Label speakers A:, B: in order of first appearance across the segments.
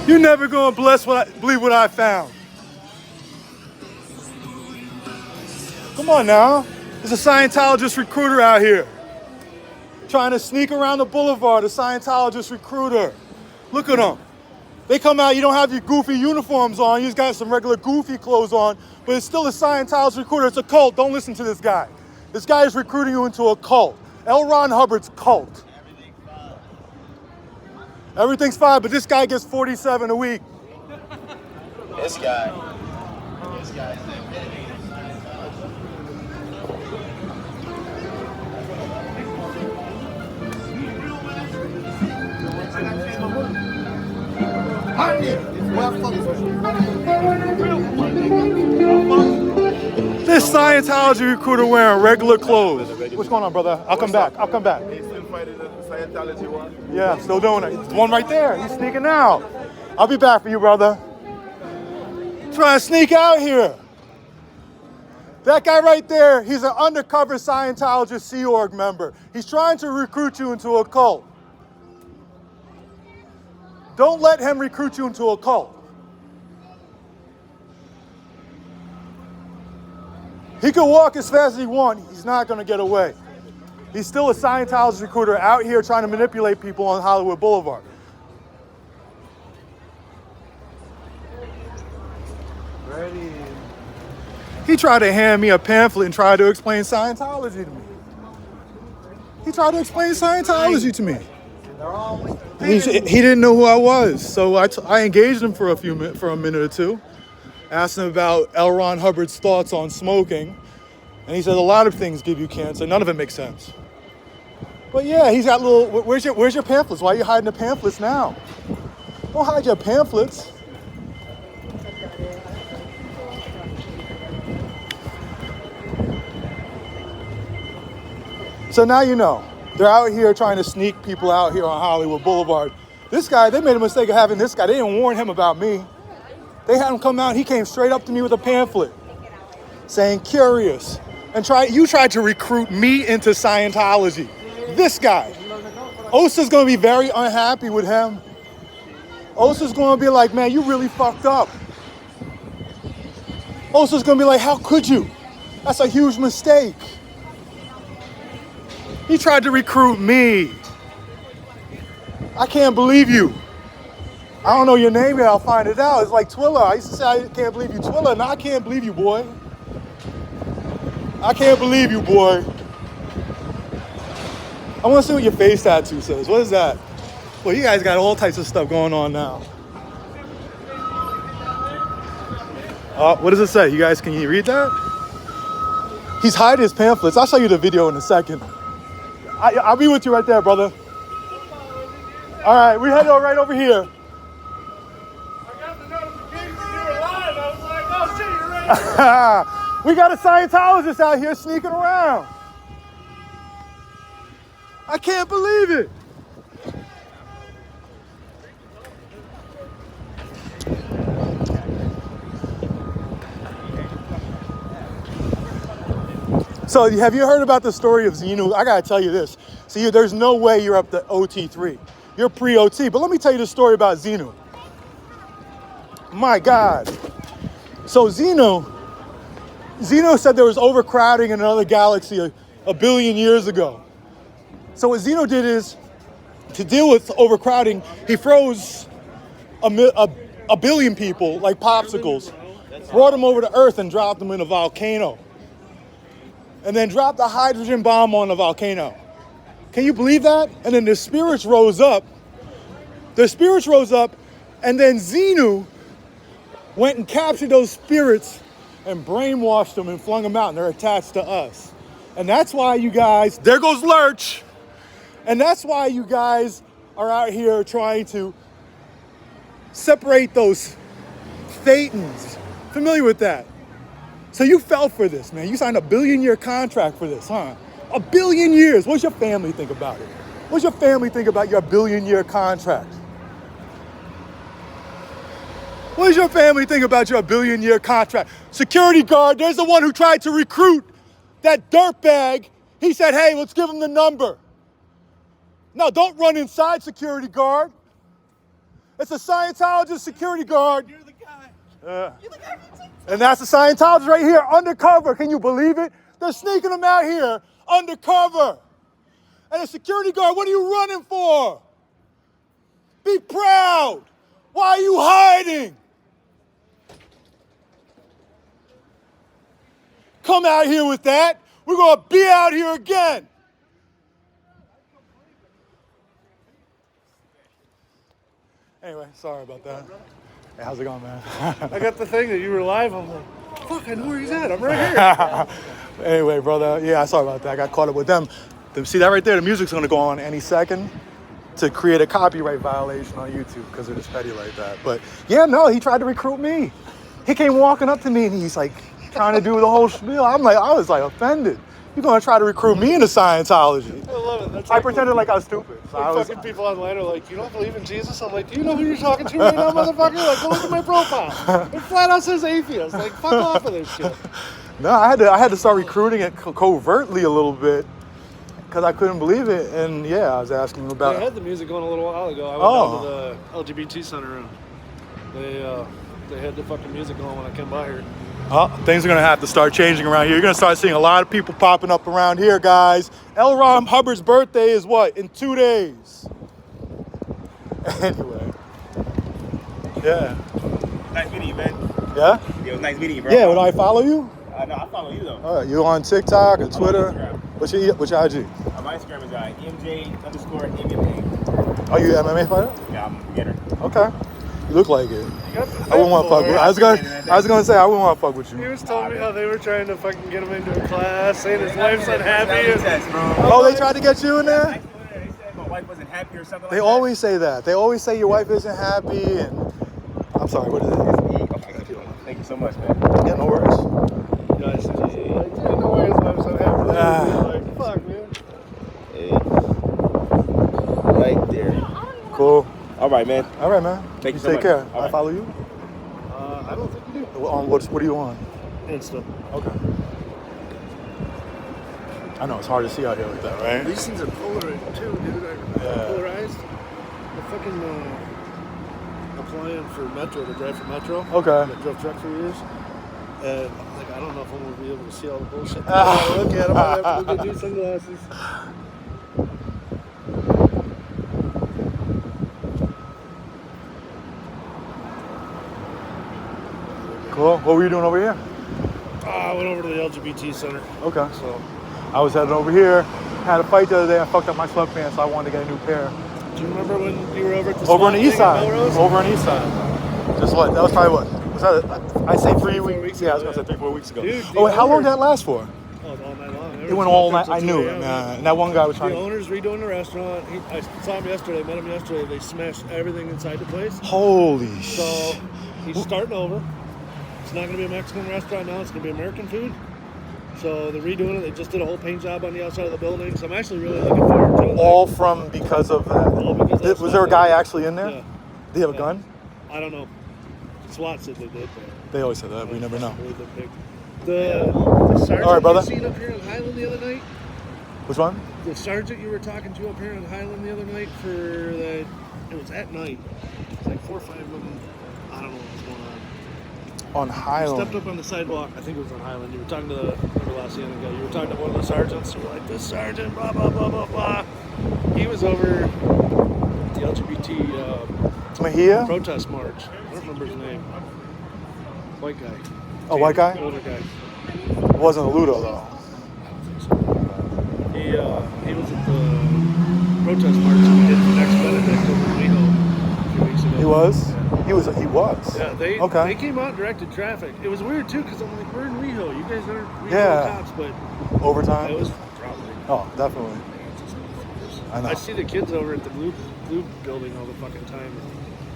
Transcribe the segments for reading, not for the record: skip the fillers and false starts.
A: You're never gonna believe what I found. Come on now. There's a Scientologist recruiter out here trying to sneak around the boulevard, a Scientologist recruiter. Look at them. They come out, you don't have your goofy uniforms on, you just got some regular goofy clothes on, but it's still a Scientologist recruiter. It's a cult. Don't listen to this guy. This guy is recruiting you into a cult. L. Ron Hubbard's cult. Everything's fine, but this guy gets 47 a week.
B: This guy.
A: This Scientology recruiter wearing regular clothes. What's going on, brother? I'll come back.
B: He's still fighting the Scientology one?
A: Yeah, I'm still doing it. There's one right there. He's sneaking out. I'll be back for you, brother. Trying to sneak out here. That guy right there, he's an undercover Scientologist Sea Org member. He's trying to recruit you into a cult. Don't let him recruit you into a cult. He can walk as fast as he wants. He's not going to get away. He's still a Scientologist recruiter out here trying to manipulate people on Hollywood Boulevard. Ready. He tried to hand me a pamphlet and tried to explain Scientology to me. He tried to explain Scientology to me. He didn't know who I was, so I engaged him for a minute or two. Asked him about L. Ron Hubbard's thoughts on smoking, and he said a lot of things give you cancer. None of it makes sense. But yeah, he's got little. Where's your pamphlets? Why are you hiding the pamphlets now? Don't hide your pamphlets. So now you know. They're out here trying to sneak people out here on Hollywood Boulevard. This guy, they made a mistake of having this guy. They didn't warn him about me. They had him come out. He came straight up to me with a pamphlet saying, curious. And you tried to recruit me into Scientology. This guy. Osa's going to be very unhappy with him. Osa's going to be like, man, you really fucked up. Osa's going to be like, how could you? That's a huge mistake. He tried to recruit me. I can't believe you. I don't know your name yet, I'll find it out. It's like Twilla. I used to say, I can't believe you, Twilla. No, I can't believe you, boy. I can't believe you, boy. I want to see what your face tattoo says. What is that? Well, you guys got all types of stuff going on now. What does it say? You guys, can you read that? He's hiding his pamphlets. I'll show you the video in a second. I'll be with you right there, brother. All right, we head right over here.
C: I got the notification you were live. I was like, oh shit, you're right.
A: We got a Scientologist out here sneaking around. I can't believe it. So have you heard about the story of Xenu? I gotta tell you this. See, there's no way you're up to OT3. You're pre-OT, but let me tell you the story about Xenu. My God. So Xenu said there was overcrowding in another galaxy a billion years ago. So what Xenu did is, to deal with overcrowding, he froze a billion people like popsicles, brought them over to Earth and dropped them in a volcano. And then dropped a hydrogen bomb on the volcano. Can you believe that? And then the spirits rose up. And then Xenu went and captured those spirits and brainwashed them and flung them out, and they're attached to us. And that's why you guys, there goes Lurch. And that's why you guys are out here trying to separate those thetans. Familiar with that? So you fell for this, man. You signed a billion-year contract for this, huh? A billion years. What's your family think about it? What's your family think about your billion-year contract? What does your family think about your billion-year contract? Security guard, there's the one who tried to recruit that dirtbag. He said, hey, let's give him the number. No, don't run inside, security guard. It's a Scientologist security guard.
C: You're the guy.
A: You're the guy from TikTok. And that's the Scientologist right here, undercover. Can you believe it? They're sneaking them out here undercover. And a security guard, what are you running for? Be proud. Why are you hiding? Come out here with that. We're going to be out here again. Anyway, sorry about that. Hey, how's it going, man?
C: I got the thing that you were live. I'm like, fuck, I know where he's at. I'm right here.
A: Anyway, brother, yeah, sorry about that. I got caught up with them. See that right there? The music's going to go on any second to create a copyright violation on YouTube because they're just petty like that. But yeah, no, he tried to recruit me. He came walking up to me and he's like trying to do the whole spiel. I was like offended. You're going to try to recruit me into Scientology.
C: I love it. That's
A: I pretended like I was stupid. So I was,
C: fucking people online are like, you don't believe in Jesus? I'm like, do you know who you're talking to right now, motherfucker? Like, go look at my profile. It flat out says atheist. Like, fuck off of this shit.
A: No, I had to start recruiting it covertly a little bit because I couldn't believe it. And yeah, I was asking him about.
C: I had the music going a little while ago. I went down to the LGBT center and they had the fucking music going when I came by here.
A: Things are going to have to start changing around here. You're going to start seeing a lot of people popping up around here, guys. L. Ron Hubbard's birthday is what? In 2 days. Anyway. Yeah.
B: Nice meeting you, man.
A: Yeah?
B: It was nice meeting you, bro.
A: Yeah, would I follow you?
B: No, I follow you, though.
A: All right, you on TikTok or Twitter? What's your IG?
B: My Instagram is MJ_MMA.
A: Are you an MMA fighter?
B: Yeah, I'm a beginner.
A: Okay. You look like it. I wouldn't want to fuck with you. I was gonna say I wouldn't want to fuck with
C: He
A: you.
C: was telling me how they were trying to fucking get him into a class, saying his wife's unhappy.
A: Oh, they tried to get you in there?
B: They said my wife wasn't happy or something like that.
A: They always say that. They always say your wife isn't happy and I'm sorry, what is it?
B: Okay, thank you so much, man.
A: Yeah, no worries.
C: Guys, like, ain't no way his wife's unhappy. Like, fuck, man.
B: Hey. Right there.
A: Cool.
B: All right, man.
A: All right, man.
B: Thank you so
A: take
B: much.
A: care.
B: All
A: I
B: right.
A: follow you?
C: I don't think you do.
A: What are you on?
C: Insta.
A: Okay. I know it's hard to see out here like that, right?
C: These things are polarized too, dude. Polarized. I'm fucking applying for Metro to drive for Metro.
A: Okay.
C: I drove truck for years. And like, I don't know if I'm gonna be able to see all the bullshit. I gotta look at them. I have to go get new sunglasses.
A: Cool. What were you doing over here?
C: I went over to the LGBT center.
A: Okay.
C: So,
A: I was heading over here. Had a fight the other day. I fucked up my sweatpants, so I wanted to get a new pair.
C: do you remember when you were over at the
A: Over on
C: SWAT
A: the east
C: thing at
A: side.
C: Melrose?
A: Over on the east side. Just what? That was probably what? Was that? I'd say 3 weeks. Yeah, I was gonna say 3-4 weeks ago.
C: Dude,
A: oh, wait, how long
C: owners-
A: did that last for?
C: Oh, all night long.
A: It went all night. I knew it. And that one guy was trying
C: The
A: to.
C: owner's redoing the restaurant. I saw him yesterday. Met him yesterday. They smashed everything inside the place.
A: Holy
C: So
A: shit.
C: he's starting over. It's not going to be a Mexican restaurant now. It's going to be American food. So they're redoing it. They just did a whole paint job on the outside of the building. So I'm actually really looking forward to it.
A: All from because of that.
C: All because of that
A: Was there a
C: SWAT
A: guy
C: thing.
A: actually in there?
C: Yeah.
A: Did he have a gun?
C: I don't know. SWAT said they did.
A: They always said that. We never know.
C: The sergeant
A: All right, brother.
C: you seen up here in Highland the other night?
A: Which one?
C: The sergeant you were talking to up here in Highland the other night for the... It was at night. It's like 4 or 5 of them. I don't know what was going on.
A: On
C: You
A: Highland.
C: stepped up on the sidewalk. I think it was on Highland. You were talking to the Sienna guy. You were talking to one of the sergeants. You were like, this sergeant, blah, blah, blah, blah, blah. He was over at the LGBT
A: Mejia?
C: protest march. I don't remember his name. White guy.
A: A white guy?
C: Older guy.
A: It wasn't a Ludo though.
C: He was at the protest march that we did for Next Benedict over in Lehigh a few weeks ago.
A: He was? He was.
C: Yeah, they
A: Okay.
C: came out and directed traffic. It was weird too because I'm like, we're in Riho. You guys aren't Riho
A: Yeah.
C: cops, but
A: Overtime?
C: it was probably.
A: Oh, definitely. I know.
C: I see the kids over at the blue building all the fucking time.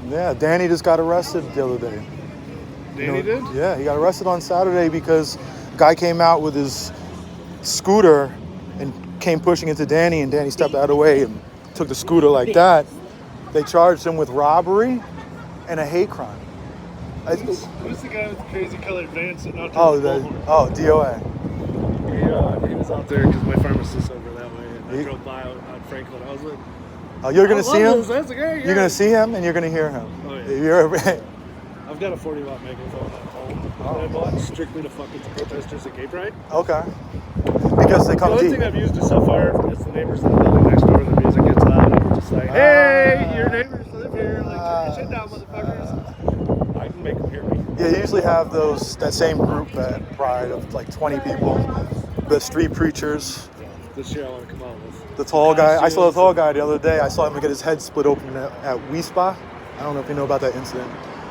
A: Yeah, Danny just got arrested the other day.
C: Danny did?
A: Yeah, he got arrested on Saturday because a guy came out with his scooter and came pushing into Danny, and Danny stepped out of the way and took the scooter like that. They charged him with robbery and a hate crime.
C: Who's the guy with the crazy colored van sitting out there?
A: Oh,
C: with the bullhorn?
A: DOA.
C: He was out there because my pharmacist's over that way, and I
A: He-
C: drove by out Franklin. I was with
A: You're gonna
C: I
A: see
C: love
A: him.
C: this. That's great. Yeah.
A: You're gonna see him, and you're gonna hear him.
C: Oh, yeah.
A: You're,
C: I've got a 40-watt megaphone at home that I bought strictly to fuck with the protesters at Gay Pride.
A: okay. Because they
C: The
A: come
C: only
A: deep.
C: thing I've used is so far is the neighbors in the building next door. The music gets loud. I'm just like, hey, your neighbors live here. Like, turn your shit down, motherfuckers. I can make them hear me.
A: Yeah, you usually have that same group at Pride of like 20 people, the street preachers.
C: This year I want to come out with.
A: The tall guy. I saw the tall guy the other day. I saw him get his head split open at Wispa. I don't know if you know about that incident.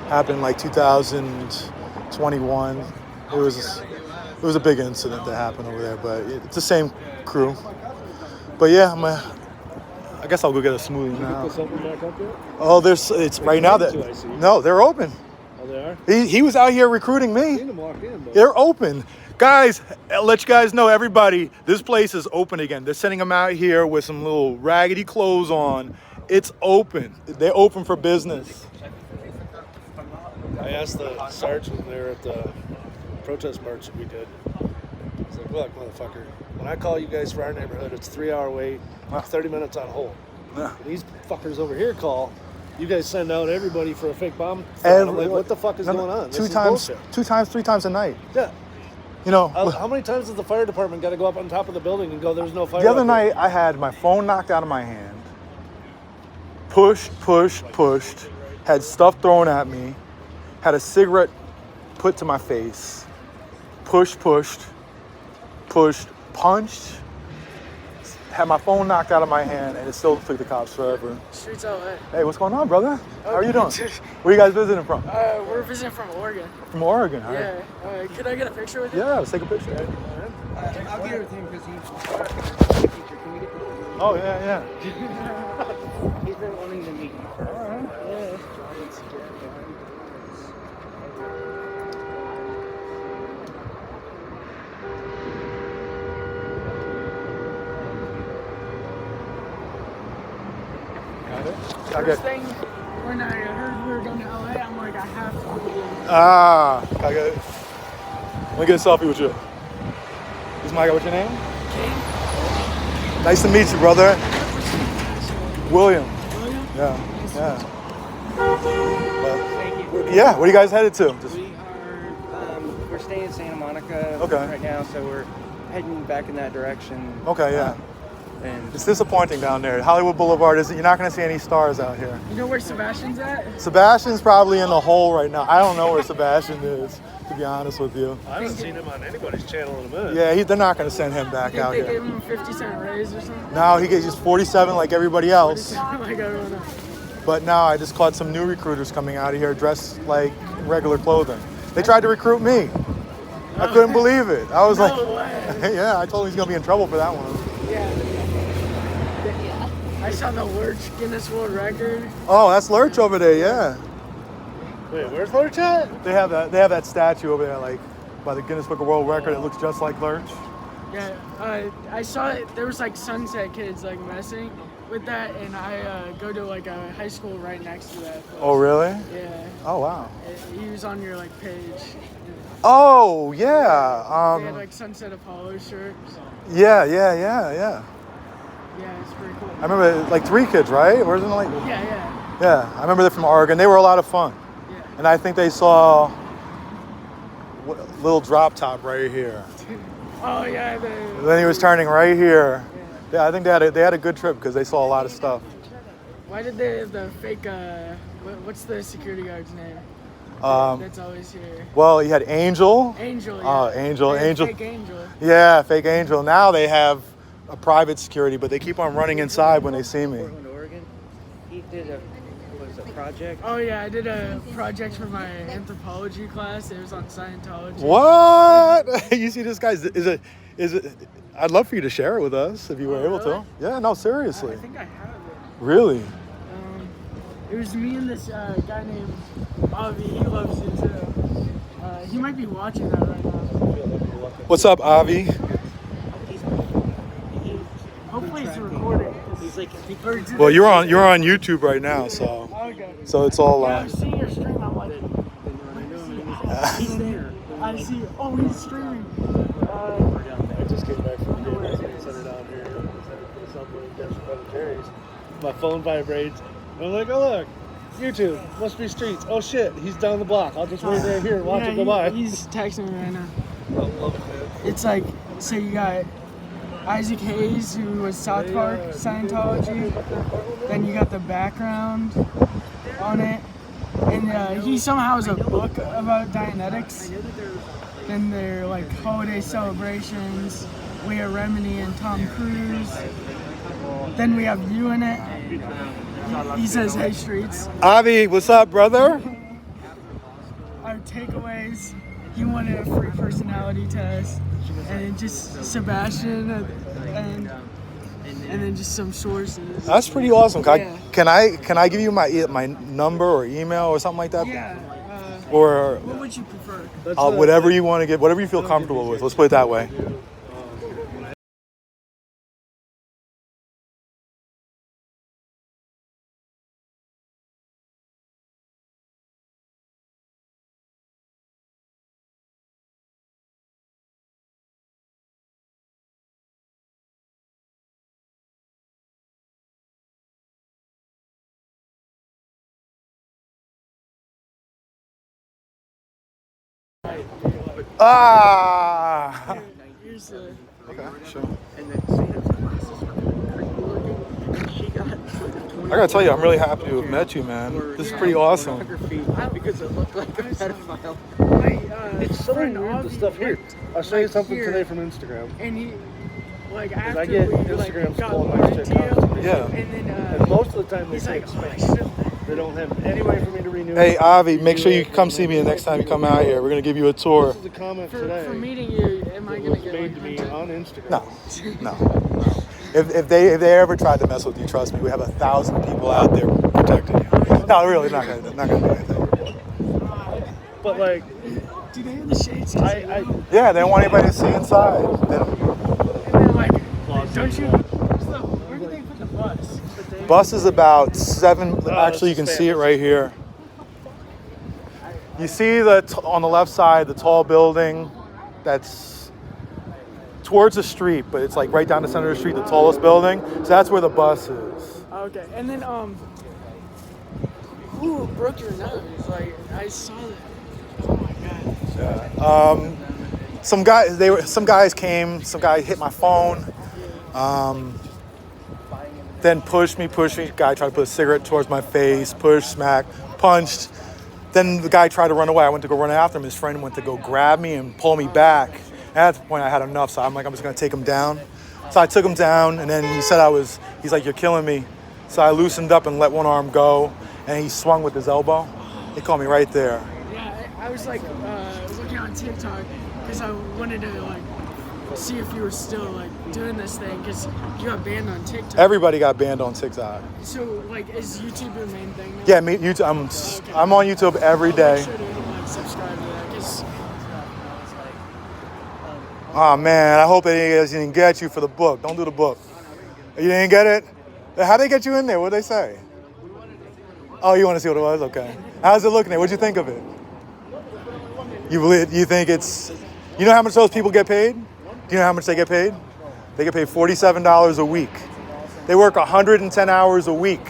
A: Happened like 2021. It was a big incident that happened over there, but it's the same crew. But yeah, I guess I'll go get a smoothie now.
C: Pick this open back up yet?
A: Oh, it's right now that no, they're open.
C: Oh, they are?
A: He was out here recruiting
C: I seen
A: me.
C: them walk in, but
A: They're open. Guys, I'll let you guys know, everybody, this place is open again. They're sending them out here with some little raggedy clothes on. It's open. They're open for business.
C: I asked the sergeant there at the protest march that we did. I was like, look, motherfucker, when I call you guys for our neighborhood, it's a 3-hour wait, 30 minutes on hold.
A: Yeah.
C: These fuckers over here call, you guys send out everybody for a fake bomb. I'm like, what the fuck is going on? This is bullshit.
A: 3 times a night.
C: Yeah.
A: You know,
C: How many times has the fire department got to go up on top of the building and go, there's no fire?
A: the other
C: out there?
A: night I had my phone knocked out of my hand. Pushed, had stuff thrown at me, had a cigarette put to my face, pushed, punched, had my phone knocked out of my hand, and it still took the cops forever.
D: Streets LA.
A: Hey, what's going on, brother? How are you doing? Where are you guys visiting from?
D: We're visiting from Oregon.
A: From Oregon, huh?
D: Yeah. Could I get a picture with you?
A: Yeah, let's take a picture.
E: I'll get it with him because he's
A: Oh, yeah.
E: he's been wanting to meet you for
A: Okay.
D: First thing, when I heard we were going to LA, I'm like, I have to go to
A: Okay. Let me get a selfie with you. This is Micah, what's your name?
D: King.
A: Nice to meet you, brother. William.
D: William?
A: Yeah.
E: Thank you.
A: Yeah, where are you guys headed to?
E: We're staying in Santa Monica
A: Okay.
E: right now, so we're heading back in that direction.
A: Okay, yeah.
E: And
A: It's disappointing down there. Hollywood Boulevard, you're not going to see any stars out here.
D: You know where Sebastian's at?
A: Sebastian's probably in the hole right now. I don't know where Sebastian is, to be honest with you.
C: I haven't seen him on anybody's channel in a minute.
A: Yeah, they're not going to send him back
D: Think
A: out
D: they
A: here.
D: gave him a 50-cent raise or something?
A: No, he gets just 47 like everybody else.
D: Like everyone else.
A: But now I just caught some new recruiters coming out of here dressed like in regular clothing. They tried to recruit me. I couldn't believe it. I was
D: No
A: like,
D: way.
A: yeah, I told him he's going to be in trouble for that one.
D: Yeah. I saw the Lurch Guinness World Record.
A: Oh, that's Lurch over there, yeah.
C: Wait, where's Lurch at?
A: They have that statue over there, like by the Guinness Book of World Record. It looks just like Lurch.
D: Yeah, I saw it. There was like Sunset kids like messing with that, and I go to like a high school right next to that place.
A: Oh, really?
D: Yeah.
A: Oh, wow.
D: He was on your like page.
A: Oh,
D: They had
A: yeah.
D: like Sunset Apollo shirts.
A: Yeah.
D: Yeah, it's pretty cool.
A: I remember like 3 kids, right? Wasn't it like?
D: Yeah.
A: Yeah, I remember they're from Oregon. They were a lot of fun.
D: Yeah.
A: And I think they saw little drop top right here.
D: Oh yeah.
A: Then he was turning right here. Yeah, I think they had a good trip because they saw a lot of stuff.
D: Why did they have the fake? What's the security guard's name? That's always here.
A: Well, you had Angel.
D: Angel. Yeah.
A: Oh, Angel.
D: They had
A: Angel.
D: Fake Angel.
A: Yeah, fake Angel. Now they have a private security, but they keep on running inside when they see me.
E: Portland, Oregon. He did a project.
D: Oh yeah, I did a project for my anthropology class. It was on Scientology.
A: What? You see this guy? Is it? I'd love for you to share it with us if you were able to.
D: really?
A: Yeah, no, seriously.
D: I think I have it.
A: Really?
D: It was me and this guy named Avi. He loves you too. He might be watching that right now.
A: What's up, Avi?
D: Hopefully it's recording.
E: He's like,
A: Well, you're on YouTube right now, so
D: Okay.
A: it's all.
D: Yeah, I was seeing your stream. I'm like,
E: he's there.
D: I see. Oh, he's streaming.
C: I just came back from the game. I was going to send her down here. Something got some Terry's. my phone vibrates. And I'm like, oh look, YouTube, must be streets. Oh shit, he's down the block. I'll just wait right here and watch it go by.
D: He's texting me right now.
C: I love it, man.
D: It's like, so you got Isaac Hayes, who was South Park, Scientology. Then you got the background on it. And he somehow has a book about Dianetics. Then they're like holiday celebrations. Leah Remini and Tom Cruise. Then we have you in it. He says, "Hey Streets."
A: Avi, what's up, brother?
D: Our takeaways. He wanted a free personality test, and then just Sebastian, and then just some sources.
A: That's pretty awesome.
D: Yeah.
A: Can I give you my number or email or something like that?
D: Yeah.
A: Or
D: What would you prefer?
A: whatever you want to get, whatever you feel comfortable with. Let's put it that way. Ah.
D: Here's the.
A: Okay, sure.
E: And then Santa's glasses were creepy looking. And she got
A: I gotta tell you, I'm really happy to have met you, man. This is pretty awesome.
E: photography because it looked like a pedophile.
C: It's so
D: friend
C: weird, the
D: Avi
C: stuff here.
D: worked,
C: I'll show you
D: like,
C: something
D: here.
C: today from Instagram.
D: And he, like,
C: I
D: after
C: get
D: we
C: Instagrams
D: got
C: full of
D: more
C: my shit
D: into you,
C: constantly.
A: Yeah.
D: and then
C: And most of the time they
D: he's
C: take
D: like, oh, I
C: space.
D: should've-
C: They don't have any way for me to renew.
A: Hey,
C: it.
A: Avi, make sure you come see me the next time you come out here. We're gonna give you a tour.
C: This is a comment
D: for
C: today.
D: meeting you, am I
C: that
D: gonna
C: was
D: get
C: made
D: like
C: to me
D: hunted?
C: on Instagram.
A: No. If they ever tried to mess with you, trust me, we have 1,000 people out there protecting you. No, really, not gonna do anything.
C: But like,
D: Do they have the shades?
A: Yeah, they don't want anybody to see inside.
D: And then like, don't you? Where do they put the bus?
A: Bus is about 7.
C: Oh,
A: Actually, you
C: that's
A: can see it right here. You see on the left side the tall building that's towards the street, but it's like right down the center of the street, the tallest building. So that's where the bus is.
D: Okay, and then who broke your nose? Like I saw that. Oh my god.
A: Some guys came. Some guy hit my phone. Then pushed me. Guy tried to put a cigarette towards my face. Pushed, smack, punched. Then the guy tried to run away. I went to go run after him. His friend went to go grab me and pull me back. At that point, I had enough, so I'm just gonna take him down. So I took him down, and then he said he's like, "You're killing me." So I loosened up and let one arm go, and he swung with his elbow. He caught me right there.
D: Yeah, I was like looking on TikTok because I wanted to like see if you were still like doing this thing because you got banned on TikTok.
A: Everybody got banned on TikTok.
D: So like, is YouTube your main thing now?
A: Yeah, me, YouTube. I'm on YouTube every day.
D: Make sure to like subscribe to that because
A: Oh man, I hope they didn't get you for the book. Don't do the book. You didn't get it? How'd they get you in there? What'd they say? Oh, you want to see what it was? Okay. How's it looking there? What'd you think of it? You think it's... You know how much those people get paid? Do you know how much they get paid? They get paid $47 a week. They work 110 hours a week.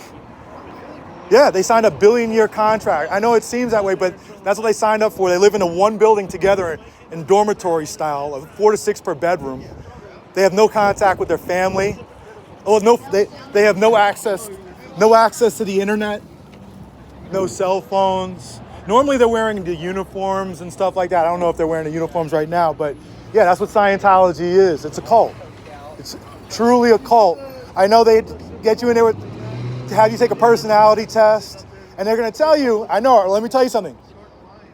A: Yeah, they signed a billion-year contract. I know it seems that way, but that's what they signed up for. They live in a one building together in dormitory style, of 4 to 6 per bedroom. They have no contact with their family. Oh, no, they have no access to the internet, no cell phones. Normally they're wearing the uniforms and stuff like that. I don't know if they're wearing the uniforms right now, but yeah, that's what Scientology is. It's a cult. It's truly a cult. I know they get you in there to have you take a personality test, and they're gonna tell you, I know, let me tell you something.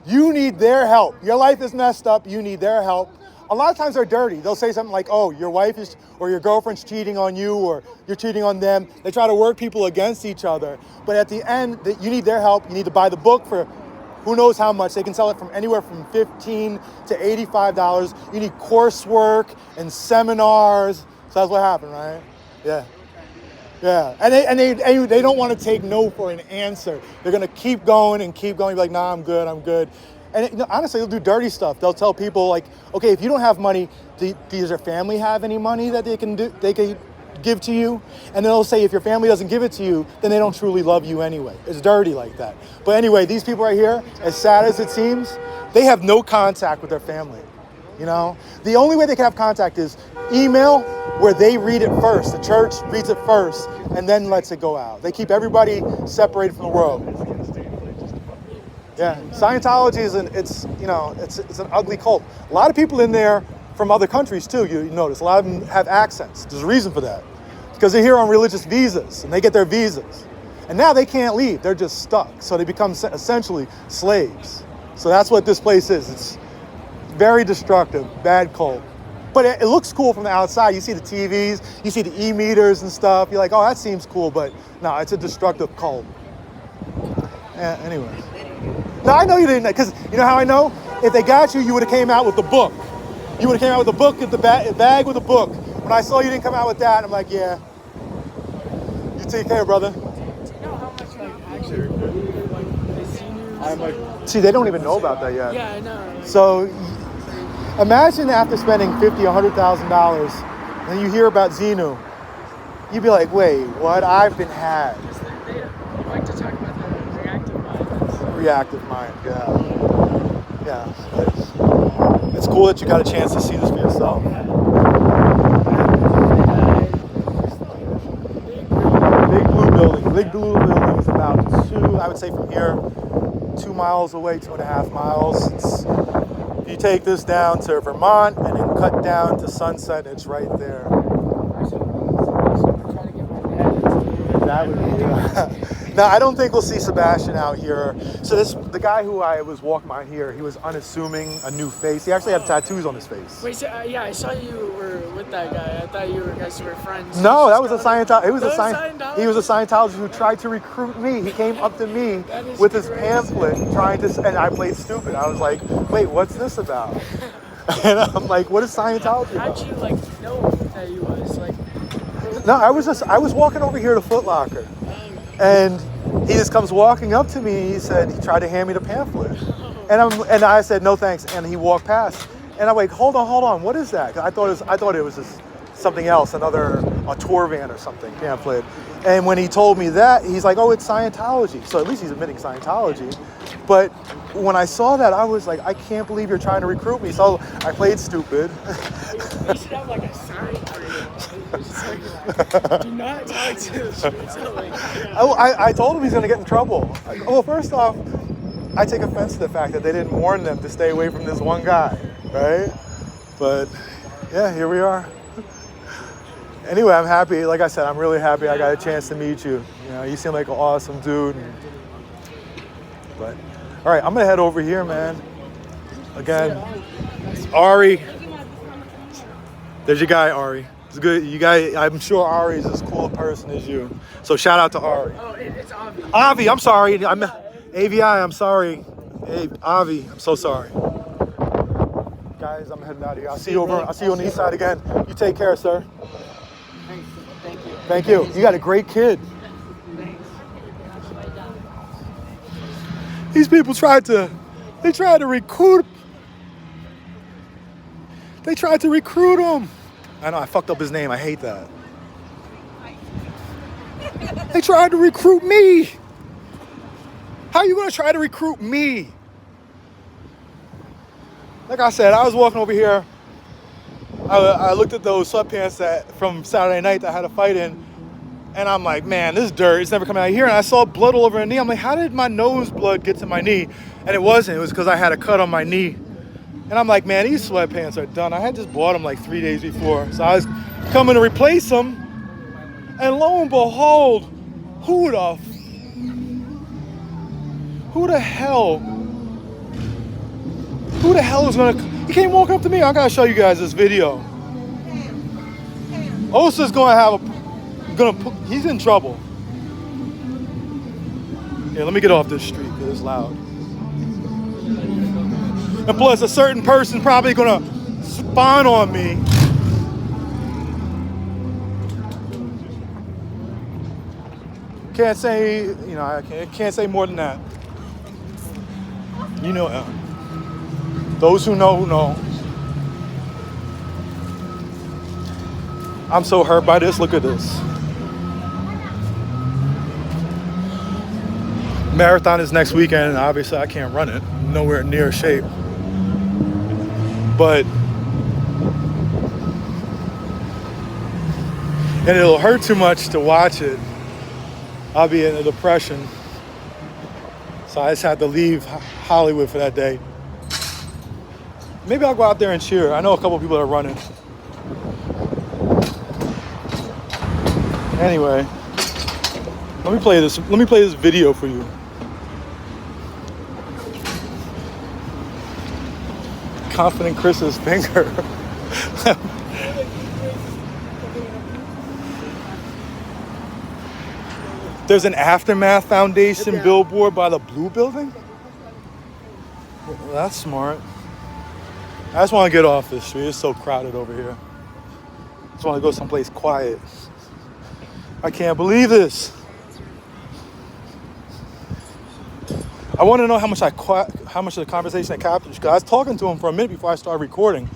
A: You need their help. Your life is messed up, you need their help. A lot of times they're dirty. They'll say something like, oh, your wife is, or your girlfriend's cheating on you, or you're cheating on them. They try to work people against each other. But at the end, you need their help. You need to buy the book for who knows how much. They can sell it from anywhere from $15 to $85. You need coursework and seminars. So that's what happened, right? Yeah. Yeah, and they don't want to take no for an answer. They're gonna keep going and keep going. Be like, nah, I'm good. And honestly, they'll do dirty stuff. They'll tell people like, okay, if you don't have money, does your family have any money that they can give to you, and then they'll say if your family doesn't give it to you, then they don't truly love you anyway. It's dirty like that. But anyway, these people right here, as sad as it seems, they have no contact with their family. You know, the only way they can have contact is email, where they read it first. The church reads it first and then lets it go out. They keep everybody separated from the world. Yeah, Scientology is it's an ugly cult. A lot of people in there from other countries too. You notice a lot of them have accents. There's a reason for that, because they're here on religious visas and they get their visas, and now they can't leave. They're just stuck. So they become essentially slaves. So that's what this place is. It's very destructive, bad cult. But it looks cool from the outside. You see the TVs, you see the e-meters and stuff. You're like, oh, that seems cool, but no, it's a destructive cult. Yeah, anyway. No, I know you didn't, because you know how I know? If they got you, you would have came out with the book. You would have came out with the book, the bag with the book. When I saw you didn't come out with that, I'm like, yeah. You take care, brother.
D: Do you know how much actually the seniors?
A: See, they don't even know about that yet.
D: Yeah, I know.
A: So imagine after spending $50,000 or $100,000, and you hear about Xenu, you'd be like, wait, what? I've been had.
D: They like to talk about the reactive mind.
A: Reactive mind, yeah. Yeah. It's cool that you got a chance to see this for yourself. Big Blue building is about I would say from here, 2 miles away, 2.5 miles. If you take this down to Vermont and then cut down to Sunset, it's right there. That would be, Now, I don't think we'll see Sebastian out here. So the guy who I was walking by here, he was unassuming, a new face. He actually had tattoos on his face.
D: Wait, so, yeah, I saw you were with that guy. I thought you guys were friends.
A: No, that was a Scientologist. He was a Scientologist who tried to recruit me. He came up to me with his pamphlet trying to, and I played stupid. I was like, wait, what's this about? And I'm like, what is Scientology about?
D: How'd you know that he was
A: No, I was walking over here to Foot Locker, and he just comes walking up to me. He said he tried to hand me the pamphlet, and I said no thanks, and he walked past, and I'm like, hold on, what is that? 'Cause I thought it was just something else, a tour van or something pamphlet. And when he told me that, he's like, oh, it's Scientology. So at least he's admitting Scientology. But when I saw that, I was like, I can't believe you're trying to recruit me. So I played stupid.
D: They should have like a sign for you. Like, do not talk to the streets.
A: I told him he's going to get in trouble. Well, first off, I take offense to the fact that they didn't warn them to stay away from this one guy, right? But yeah, here we are. Anyway, I'm happy. Like I said, I'm really happy I got a chance to meet you. You know, you seem like an awesome dude. But all right, I'm gonna head over here, man. Again, Ari. There's your guy, Ari. It's good. You guys, I'm sure Ari is as cool a person as you. So shout out to Ari.
D: Oh, it's Avi.
A: Avi, I'm sorry. I'm AVI. I'm sorry. Hey, Avi, I'm so sorry. Guys, I'm heading out of here. I'll see you on the east side again. You take care, sir.
E: Thank you.
A: Thank you. You got a great kid. These people tried to recruit. They tried to recruit him. I know, I fucked up his name. I hate that. They tried to recruit me. How are you gonna try to recruit me? Like I said, I was walking over here. I looked at those sweatpants from Saturday night that I had a fight in, and I'm like, man, this dirt, it's never coming out of here. And I saw blood all over my knee. I'm like, how did my nose blood get to my knee? And it wasn't. It was because I had a cut on my knee. And I'm like, man, these sweatpants are done. I had just bought them like 3 days before. So I was coming to replace them. And lo and behold, who the hell is gonna, he can't walk up to me. I gotta show you guys this video. Osa's he's in trouble. Yeah, let me get off this street because it's loud. And plus, a certain person probably gonna spawn on me. Can't say, I can't say more than that. You know, those who know, know. I'm so hurt by this. Look at this. Marathon is next weekend, and obviously I can't run it. Nowhere near shape. But and it'll hurt too much to watch it. I'll be in a depression. So I just had to leave Hollywood for that day. Maybe I'll go out there and cheer. I know a couple people are running. Anyway, let me play this video for you. Confident Chris's finger. There's an Aftermath Foundation billboard by the Blue Building? Well, that's smart. I just want to get off this street. It's so crowded over here. I just want to go someplace quiet. I can't believe this. I want to know how much of the conversation I captured. Because I was talking to him for a minute before I started recording.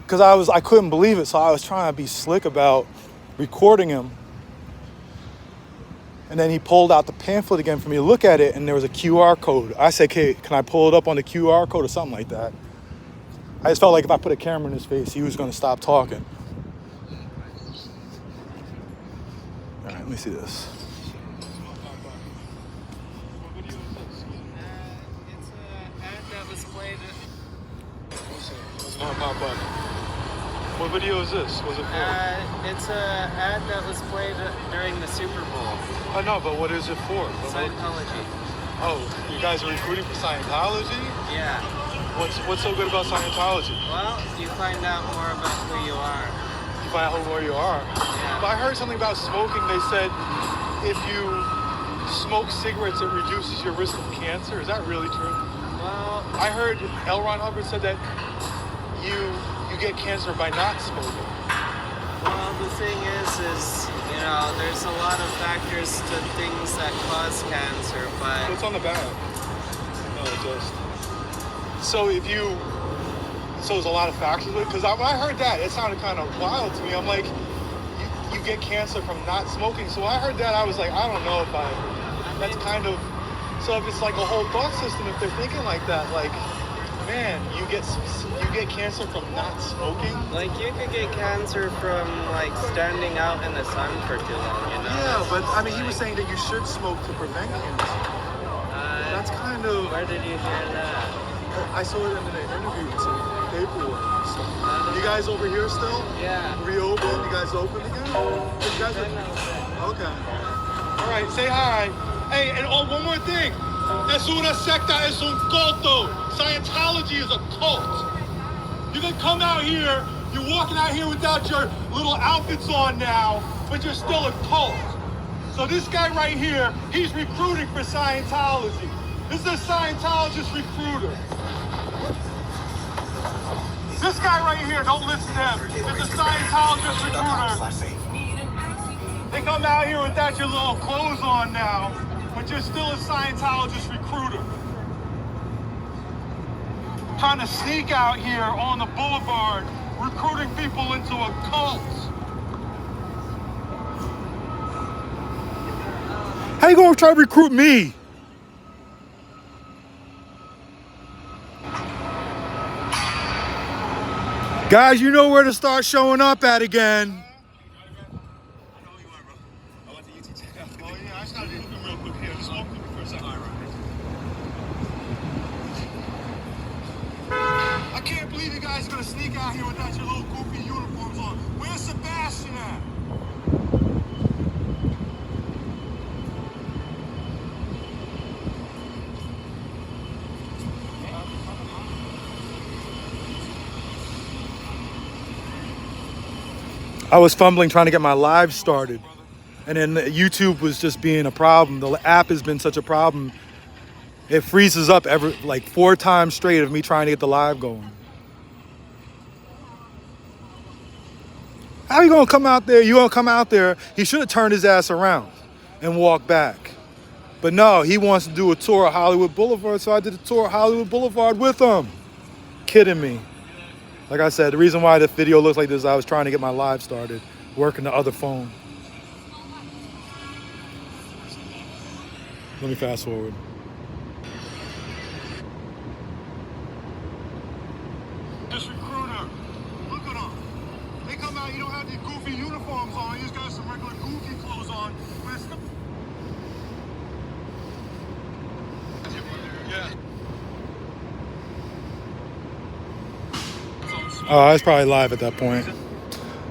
A: Because I couldn't believe it. So I was trying to be slick about recording him. And then he pulled out the pamphlet again for me to look at it, and there was a QR code. I said, "Okay, can I pull it up on the QR code or something like that?" I just felt like if I put a camera in his face, he was going to stop talking. All right, let me see this.
E: It's an ad that was played.
A: It's not pop up. What video is this? Was it for?
E: It's an ad that was played during the Super Bowl.
A: I know, but what is it for?
E: Scientology.
A: Oh, you guys are recruiting for Scientology?
E: Yeah.
A: What's so good about Scientology?
E: Well, you find out more about who you are.
A: You find out where you are.
E: Yeah.
A: But I heard something about smoking. They said if you smoke cigarettes, it reduces your risk of cancer. Is that really true?
E: Well,
A: I heard L. Ron Hubbard said that you get cancer by not smoking.
E: well, the thing is, you know, there's a lot of factors to things that cause cancer, but
A: It's on the back. No, just. So there's a lot of factors with it? Because when I heard that, it sounded kind of wild to me. I'm like, you get cancer from not smoking. So when I heard that, I was like, I don't know if that's kind of, so if it's like a whole thought system, if they're thinking like that, like, man, you get cancer from not smoking?
E: like you could get cancer from like standing out in the sun for too long, you know?
A: Yeah, but I mean, he was saying that you should smoke to prevent cancer. That's kind of,
E: Where did you hear that?
A: I saw it in an interview with some paperwork and stuff. You guys over here still?
E: Yeah.
A: Reopened? You guys open again? You guys are... Okay. All right, say hi. Hey, and one more thing. Es una secta, es un culto. Scientology is a cult. You can come out here, you're walking out here without your little outfits on now, but you're still a cult. So this guy right here, he's recruiting for Scientology. This is a Scientologist recruiter. This guy right here, don't listen to him. It's a Scientologist recruiter. They come out here without your little clothes on now, but you're still a Scientologist recruiter. Trying to sneak out here on the boulevard, recruiting people into a cult. How you gonna try to recruit me? Guys, you know where to start showing up at again. I can't believe you guys are gonna sneak out here without your little goofy uniforms on. Where's Sebastian at? I was fumbling trying to get my live started, and then YouTube was just being a problem. The app has been such a problem. It freezes up like 4 times straight of me trying to get the live going. How are you gonna come out there? You gonna come out there? He should have turned his ass around and walked back. But no, he wants to do a tour of Hollywood Boulevard, so I did a tour of Hollywood Boulevard with him. Kidding me. Like I said, the reason why the video looks like this, I was trying to get my live started working the other phone. Let me fast forward. This recruiter, look at them. They come out, you don't have these goofy uniforms on, you just got some regular goofy clothes on. But it's yeah. Oh, I was probably live at that point.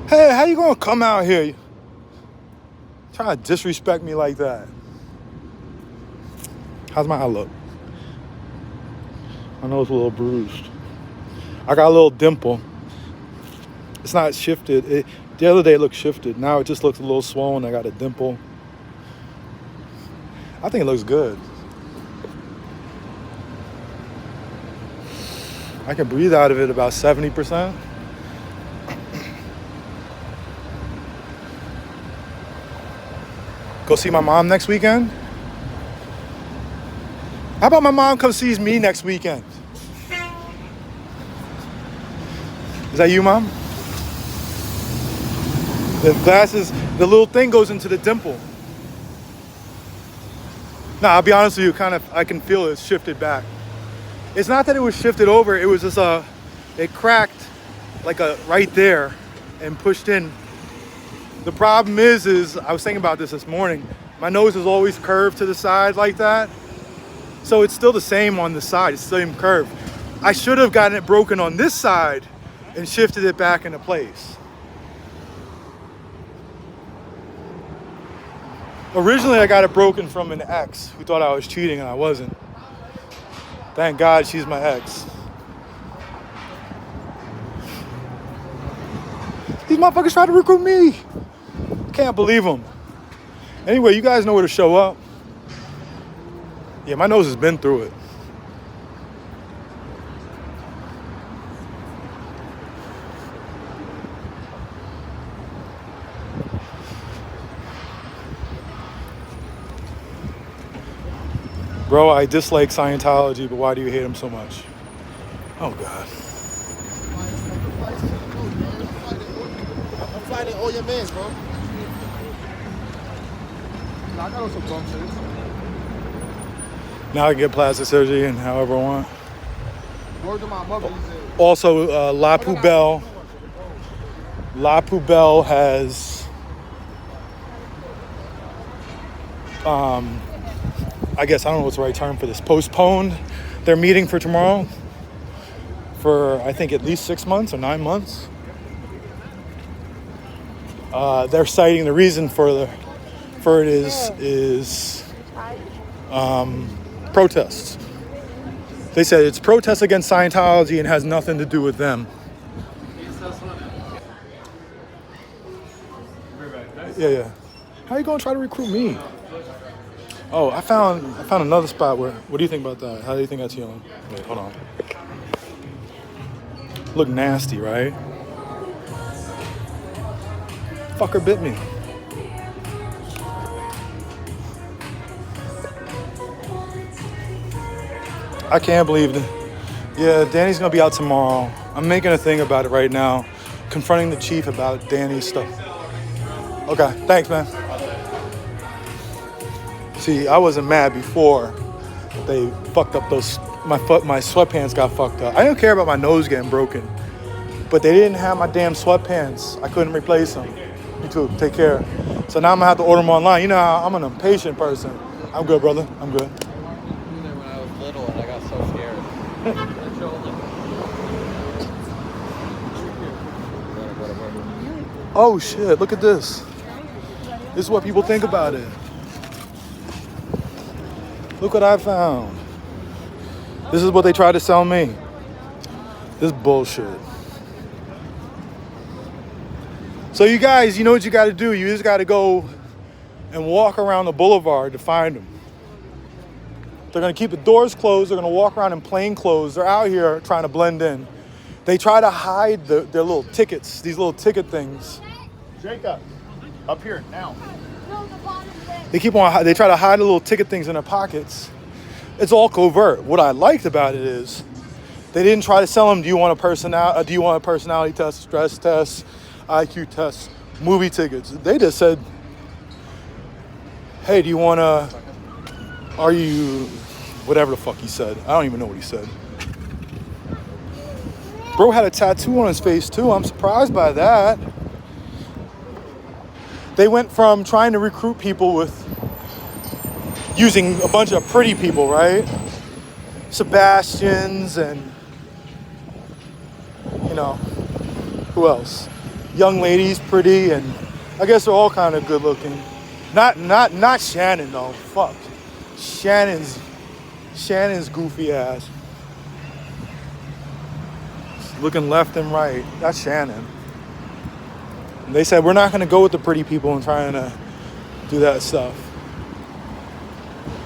A: Hey, how you gonna come out here? Trying to disrespect me like that. How's my outlook? I know it's a little bruised. I got a little dimple. It's not shifted. The other day it looked shifted. Now it just looks a little swollen. I got a dimple. I think it looks good. I can breathe out of it about 70%. Go see my mom next weekend? How about my mom come sees me next weekend? Is that you, Mom? The glasses, the little thing goes into the dimple. Nah, I'll be honest with you, I can feel it shifted back. It's not that it was shifted over, it was just it cracked like right there and pushed in. The problem is I was thinking about this morning, my nose is always curved to the side like that. So it's still the same on the side, it's the same curve. I should have gotten it broken on this side and shifted it back into place. Originally, I got it broken from an ex who thought I was cheating and I wasn't. Thank God she's my ex. These motherfuckers try to recruit me. Can't believe them. Anyway, you guys know where to show up. Yeah, my nose has been through it. Bro, I dislike Scientology, but why do you hate them so much? Oh, God.
F: I'm fighting all your mans, bro. I got on some bum shit.
A: Now I can get plastic surgery and however I want.
F: Word to my mother, he said.
A: Also, La Poubelle has I guess, I don't know what's the right term for this, postponed their meeting for tomorrow for, I think, at least 6 months or 9 months. They're citing the reason for it is protests. They said it's protests against Scientology and has nothing to do with them. Yeah. How are you gonna try to recruit me? Oh, I found another spot where. What do you think about that? How do you think that's healing? Wait, hold on. Look nasty, right? Fucker bit me. I can't believe it. Yeah, Danny's gonna be out tomorrow. I'm making a thing about it right now, confronting the chief about Danny's stuff. Okay, thanks, man. See, I wasn't mad before they fucked up my sweatpants got fucked up. I don't care about my nose getting broken, but they didn't have my damn sweatpants. I couldn't replace them. You too, take care. So now I'm gonna have to order them online. You know how I'm an impatient person. I'm good, brother, I'm good.
E: When I was little and I got so scared.
A: Oh shit, look at this. This is what people think about it. Look what I found. This is what they tried to sell me. This bullshit. So you guys, you know what you gotta do? You just gotta go and walk around the boulevard to find them. They're gonna keep the doors closed. They're gonna walk around in plain clothes. They're out here trying to blend in. They try to hide their little tickets, these little ticket things.
F: Jacob, up here, now.
A: They try to hide the little ticket things in their pockets. It's all covert. What I liked about it is they didn't try to sell them, do you want a personality test, stress test, IQ test, movie tickets. They just said, hey, do you want to, are you, whatever the fuck he said. I don't even know what he said. Bro had a tattoo on his face too. I'm surprised by that. They went from trying to recruit people with using a bunch of pretty people, right? Sebastians and, you know, who else? Young ladies, pretty, and I guess they're all kind of good looking. Not Shannon though. Fuck. Shannon's goofy ass. Looking left and right. That's Shannon. And they said, we're not going to go with the pretty people and trying to do that stuff.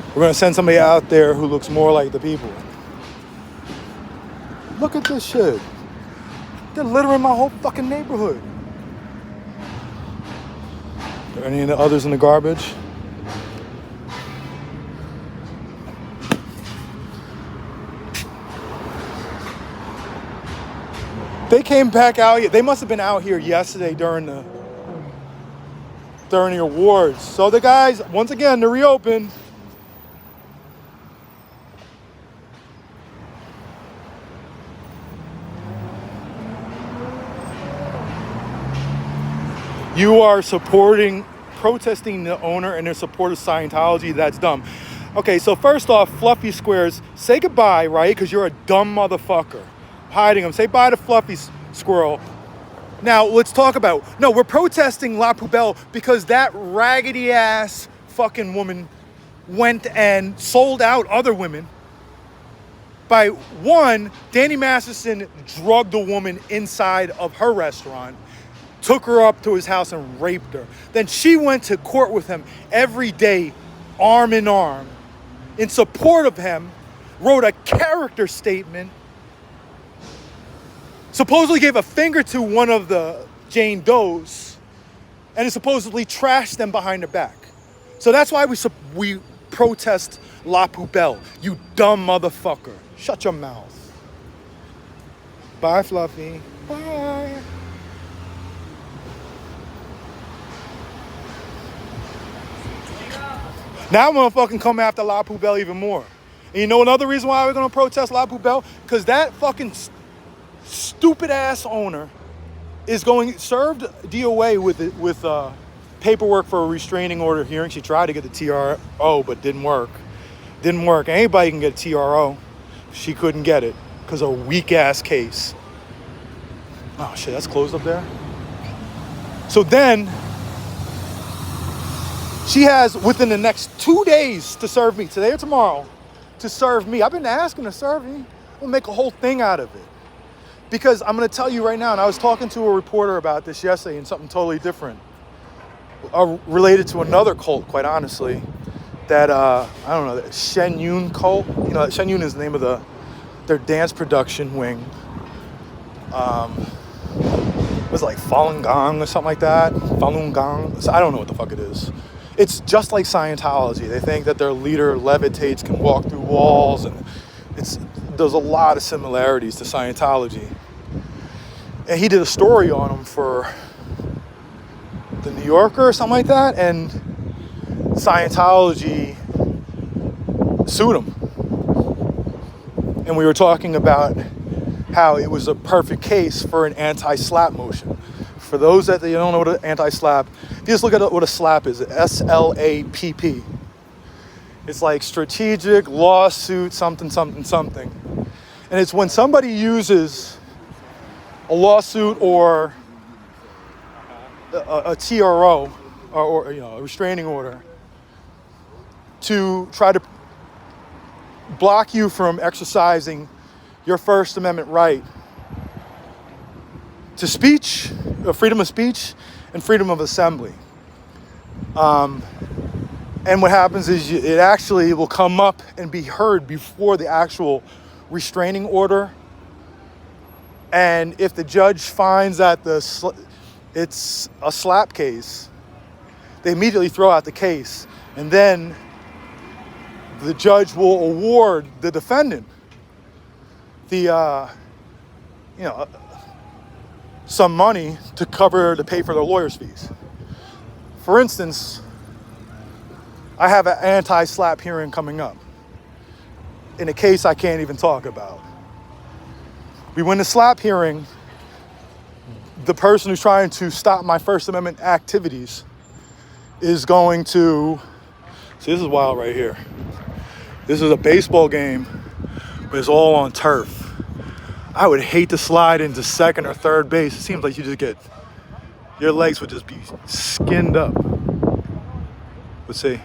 A: We're going to send somebody out there who looks more like the people. Look at this shit. They're littering my whole fucking neighborhood. Are there any of the others in the garbage? They came back out. They must have been out here yesterday during the awards. So the guys, once again, to reopen. You are protesting the owner and their support of Scientology. That's dumb. Okay, so first off, Fluffy Squares, say goodbye, right? Because you're a dumb motherfucker. Hiding them. Say bye to Fluffy Squirrel. Now, let's talk about... No, we're protesting La Poubelle because that raggedy ass fucking woman went and sold out other women. By one, Danny Masterson drugged a woman inside of her restaurant, took her up to his house and raped her. Then she went to court with him every day, arm in arm, in support of him, wrote a character statement, supposedly gave a finger to one of the Jane Does, and supposedly trashed them behind their back. So that's why we protest La Poubelle. You dumb motherfucker. Shut your mouth. Bye, Fluffy. Bye. Now I'm gonna fucking come after La Poubelle even more. And you know another reason why we're gonna protest La Poubelle? Because that fucking stupid ass owner is served DOA with paperwork for a restraining order hearing. She tried to get the TRO, but didn't work. Anybody can get a TRO. She couldn't get it because of a weak ass case. Oh shit, that's closed up there. So then she has within the next 2 days to serve me, today or tomorrow, to serve me. I've been asking to serve me. We'll make a whole thing out of it. Because I'm going to tell you right now, and I was talking to a reporter about this yesterday and something totally different, related to another cult, quite honestly, that, I don't know, the Xenu cult. You know, Xenu is the name of their dance production wing. It was like Falun Gong or something like that. Falun Gong. So I don't know what the fuck it is. It's just like Scientology. They think that their leader levitates, can walk through walls, and there's a lot of similarities to Scientology. And he did a story on them for the New Yorker or something like that, and Scientology sued him. And we were talking about how it was a perfect case for an anti-SLAPP motion. For those that don't know what an anti-SLAPP, if you just look at what a SLAPP is, SLAPP. It's like strategic lawsuit, something. And it's when somebody uses a lawsuit or a TRO or a restraining order to try to block you from exercising your First Amendment right to speech, freedom of speech, and freedom of assembly. And what happens is it actually will come up and be heard before the actual restraining order. And if the judge finds that it's a SLAPP case, they immediately throw out the case. And then the judge will award the defendant the some money to pay for their lawyers' fees. For instance, I have an anti-slap hearing coming up in a case I can't even talk about. We win the slap hearing. The person who's trying to stop my First Amendment activities is going to, see, this is wild right here. This is a baseball game, but it's all on turf. I would hate to slide into second or third base. It seems like your legs would just be skinned up. Let's see.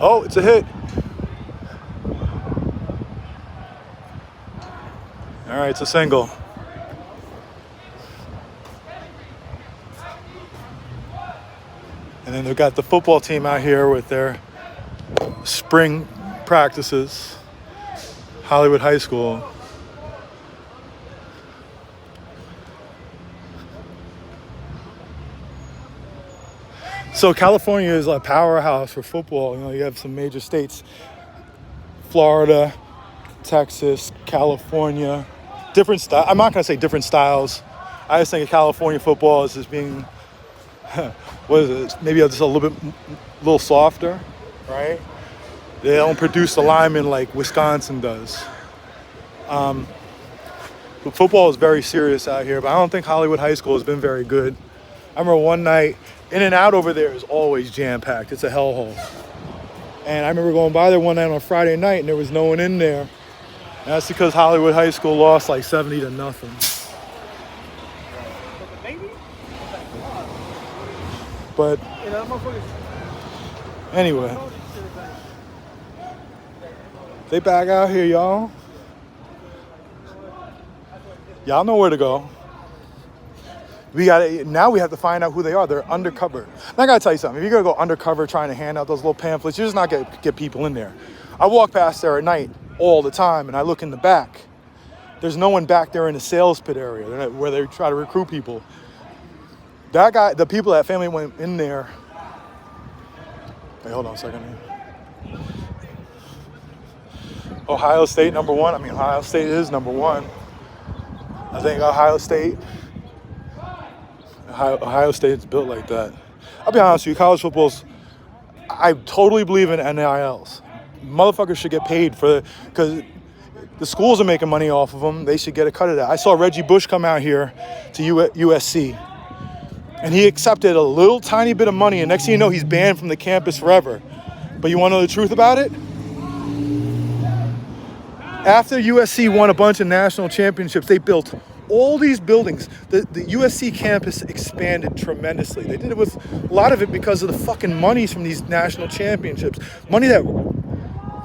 A: Oh, it's a hit. All right, it's a single. And then they've got the football team out here with their spring practices. Hollywood High School. So California is a powerhouse for football. You know, you have some major states, Florida, Texas, California, different style. I'm not gonna say different styles. I just think of California football as just being, what is it? Maybe just a little softer, right? They don't produce the linemen like Wisconsin does. But football is very serious out here, but I don't think Hollywood High School has been very good. I remember one night, in and out over there is always jam-packed. It's a hellhole. And I remember going by there one night on a Friday night and there was no one in there. And that's because Hollywood High School lost like 70-0. But anyway, they back out here, y'all. Y'all know where to go. Now we have to find out who they are. They're undercover. And I gotta tell you something. If you're gonna go undercover trying to hand out those little pamphlets, you're just not gonna get people in there. I walk past there at night all the time, and I look in the back. There's no one back there in the sales pit area where they try to recruit people. That guy, the people, that family went in there. Wait, hold on a second here. Ohio State, number one. I mean, Ohio State is number one. I think Ohio State is built like that. I'll be honest with you, college football's, I totally believe in NILs. Motherfuckers should get paid because the schools are making money off of them. They should get a cut of that. I saw Reggie Bush come out here to USC, and he accepted a little tiny bit of money, and next thing you know, he's banned from the campus forever. But you want to know the truth about it? After USC won a bunch of national championships, they built all these buildings. The USC campus expanded tremendously. They did it with a lot of it because of the fucking monies from these national championships. Money that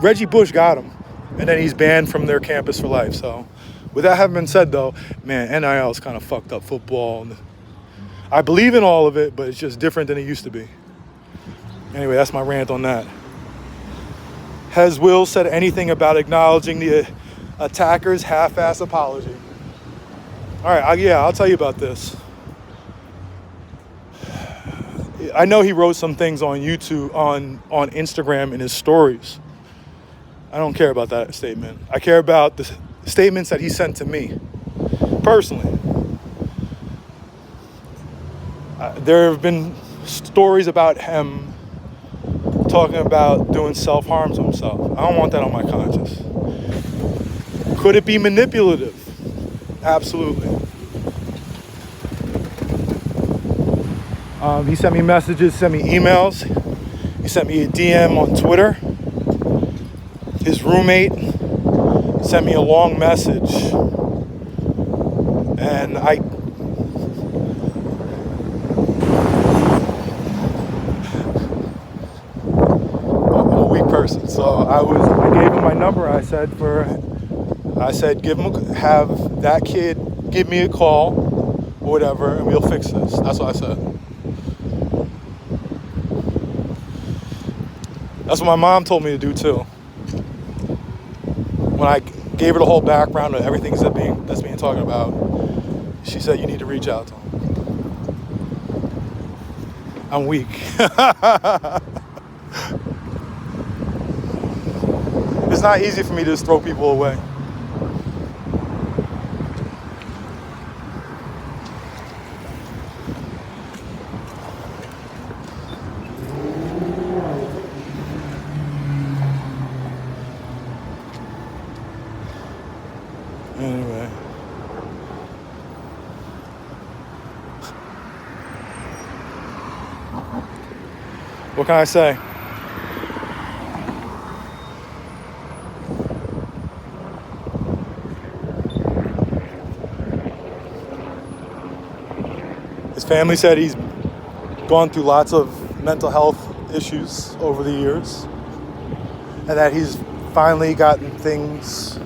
A: Reggie Bush got him. And then he's banned from their campus for life. So with that having been said, though, man, NIL is kind of fucked up football. I believe in all of it, but it's just different than it used to be. Anyway, that's my rant on that. Has Will said anything about acknowledging the attacker's half-ass apology? All right, I'll tell you about this. I know he wrote some things on YouTube, on Instagram in his stories. I don't care about that statement. I care about the statements that he sent to me, personally. There have been stories about him talking about doing self-harm to himself. I don't want that on my conscience. Could it be manipulative? Absolutely. He sent me messages, sent me emails. He sent me a DM on Twitter. His roommate sent me a long message. And I'm a weak person, so I gave him my number. I said, have that kid give me a call or whatever, and we'll fix this. That's what I said. That's what my mom told me to do too. When I gave her the whole background of everything that's being talked about, she said you need to reach out to him. I'm weak. It's not easy for me to just throw people away. Anyway. What can I say? His family said he's gone through lots of mental health issues over the years, and that he's finally gotten things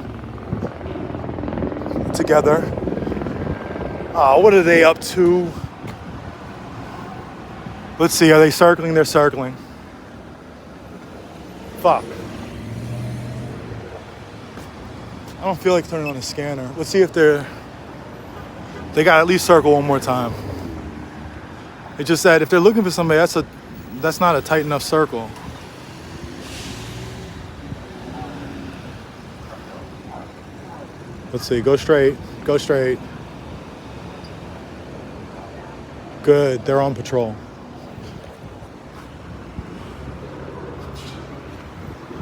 A: together. What are they up to? Let's see, are they circling? They're circling. Fuck. I don't feel like turning on the scanner. Let's see if they got at least circle one more time. It just said if they're looking for somebody, that's not a tight enough circle. Let's see, go straight, go straight. Good, they're on patrol.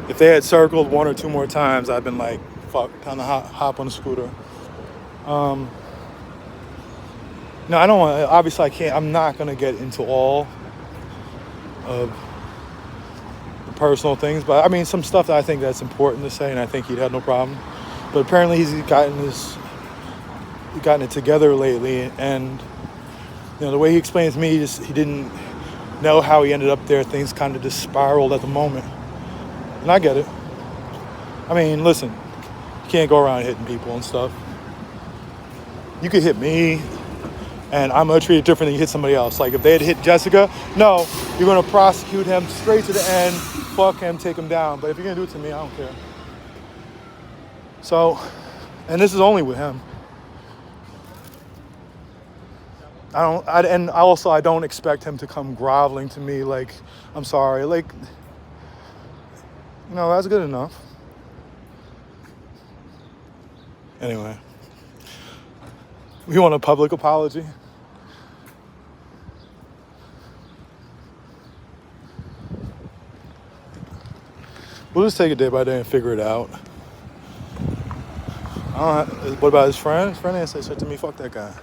A: If they had circled one or two more times, I'd been like, fuck, time to hop on a scooter. No, I don't want, obviously I can't, I'm not going to get into all of the personal things, but I mean, some stuff that I think that's important to say, and I think he'd have no problem. But apparently he's gotten it together lately, and you know, the way he explains to me, he didn't know how he ended up there. Things kind of just spiraled at the moment. And I get it. I mean, listen, you can't go around hitting people and stuff. You could hit me, and I'm going to treat it different than you hit somebody else. Like, if they had hit Jessica, no, you're going to prosecute him straight to the end, fuck him, take him down. But if you're going to do it to me, I don't care. So, and this is only with him. I don't expect him to come groveling to me like, I'm sorry. Like, you know, that's good enough. Anyway. We want a public apology. We'll just take it day by day and figure it out. What about his friend? His friend didn't say shit to me. Fuck that guy.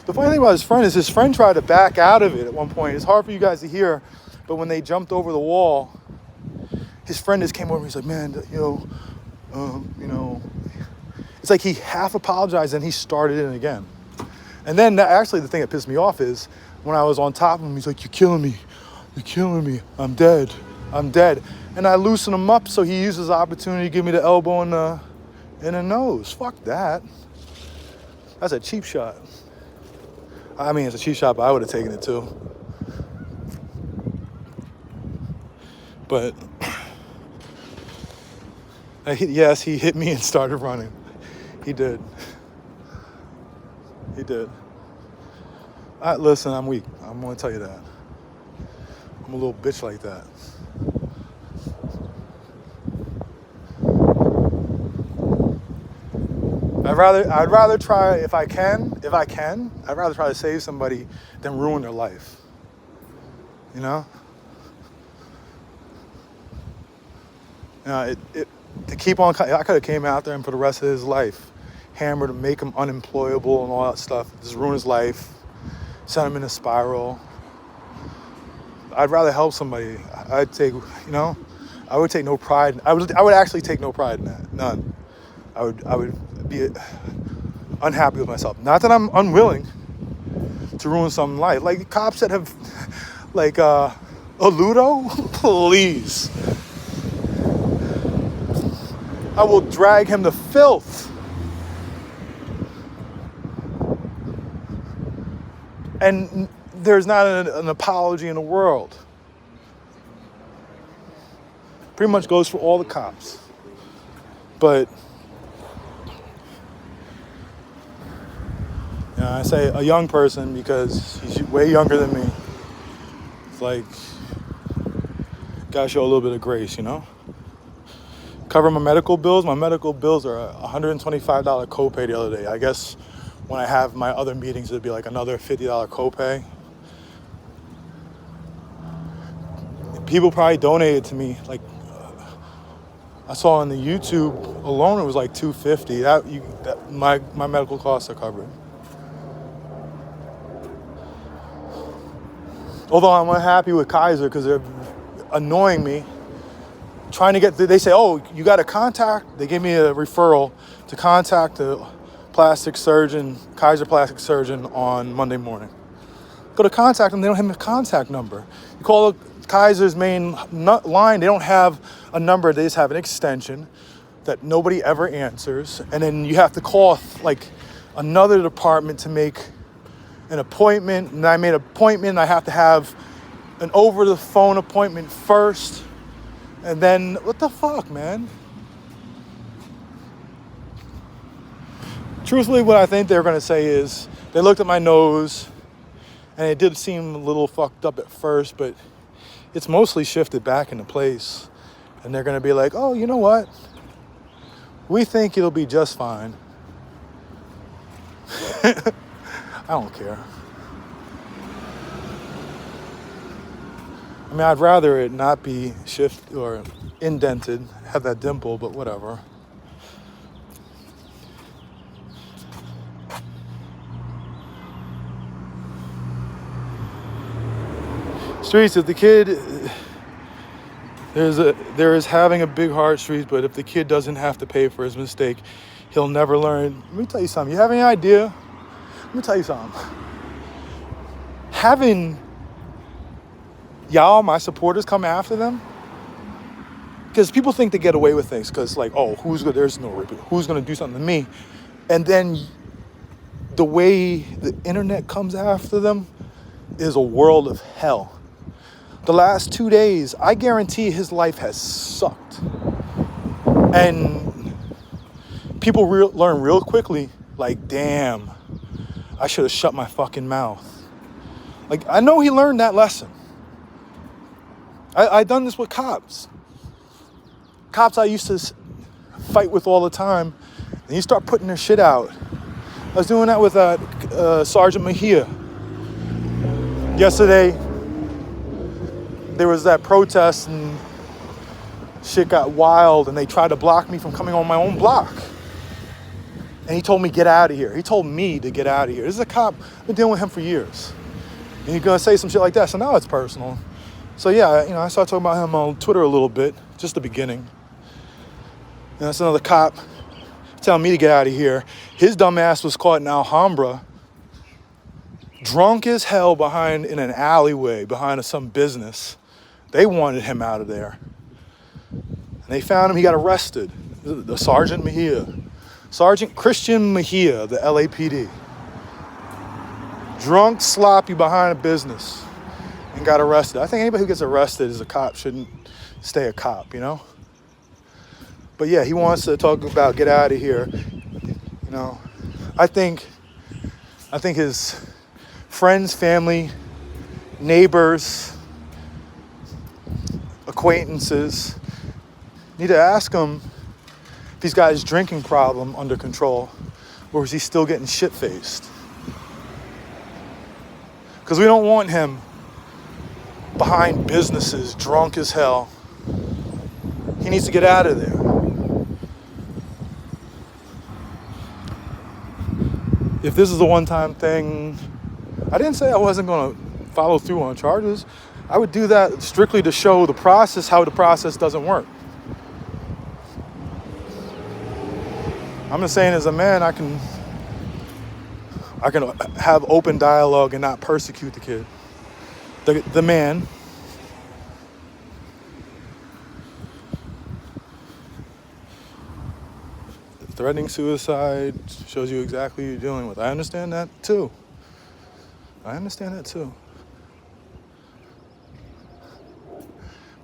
A: The funny thing about his friend is his friend tried to back out of it at one point. It's hard for you guys to hear, but when they jumped over the wall, his friend just came over and he's like, man, it's like he half apologized and he started it again. And then actually the thing that pissed me off is when I was on top of him, he's like, you're killing me. You're killing me. I'm dead. I'm dead. And I loosen him up so he uses the opportunity to give me the elbow in the nose. Fuck that. That's a cheap shot. I mean, it's a cheap shot, but I would have taken it too. But yes, he hit me and started running. He did. He did. Listen, I'm weak. I'm going to tell you that. I'm a little bitch like that. I'd rather try, if I can, I'd rather try to save somebody than ruin their life. You know? To keep on, I could have came out there and for the rest of his life, hammered him, make him unemployable and all that stuff, just ruin his life, send him in a spiral. I'd rather help somebody. I would take no pride. I would actually take no pride in that. None. I would be unhappy with myself. Not that I'm unwilling to ruin someone's life. Like cops that have, like, Ludo, please. I will drag him to filth. And there's not an apology in the world. Pretty much goes for all the cops. But I say a young person because he's way younger than me. It's like, gotta show a little bit of grace, you know? Cover my medical bills. My medical bills are a $125 copay the other day. I guess when I have my other meetings, it'd be like another $50 copay. people probably donated to me. Like I saw on the YouTube alone, it was like $250. My medical costs are covered. Although I'm unhappy with Kaiser because they're annoying me. Trying to get, they say, oh, you got to contact, they gave me a referral to contact the plastic surgeon, Kaiser plastic surgeon on Monday morning. Go to contact them, they don't have a contact number. You call Kaiser's main line, they don't have a number, they just have an extension that nobody ever answers. And then you have to call like another department to make an appointment. And I made an appointment, I have to have an over the phone appointment first. And then, what the fuck, man? Truthfully, what I think they're going to say is, they looked at my nose, and it did seem a little fucked up at first, but it's mostly shifted back into place. And they're going to be like, oh, you know what? We think it'll be just fine. I don't care. I mean, I'd rather it not be shifted or indented, have that dimple, but whatever. Streets, if the kid, there is having a big heart, Streets, but if the kid doesn't have to pay for his mistake, he'll never learn. Let me tell you something. You have any idea? Let me tell you something. Having y'all, my supporters, come after them, because people think they get away with things because, like, oh, there's no repeat. Who's going to do something to me? And then the way the internet comes after them is a world of hell. The last 2 days, I guarantee his life has sucked. And people learn real quickly, like, damn, I should have shut my fucking mouth. Like, I know he learned that lesson. I done this with cops. Cops I used to fight with all the time, and you start putting their shit out. I was doing that with Sergeant Mejia. Yesterday, there was that protest, and shit got wild, and they tried to block me from coming on my own block. And he told me, get out of here. He told me to get out of here. This is a cop. I've been dealing with him for years. And he's going to say some shit like that, so now it's personal. So yeah, I started talking about him on Twitter a little bit, just the beginning. And that's another cop telling me to get out of here. His dumb ass was caught in Alhambra, drunk as hell in an alleyway behind some business. They wanted him out of there. And they found him, he got arrested. The Sergeant Mejia. Sergeant Christian Mejia, the LAPD. Drunk, sloppy behind a business. And got arrested. I think anybody who gets arrested as a cop shouldn't stay a cop, you know? But yeah, he wants to talk about get out of here. You know, I think his friends, family, neighbors, acquaintances need to ask him if he's got his drinking problem under control, or is he still getting shit-faced? Because we don't want him behind businesses, drunk as hell. He needs to get out of there. If this is a one-time thing, I didn't say I wasn't going to follow through on charges. I would do that strictly to show the process, how the process doesn't work. I'm just saying, as a man, I can have open dialogue and not persecute the kid. The man. Threatening suicide shows you exactly who you're dealing with. I understand that too.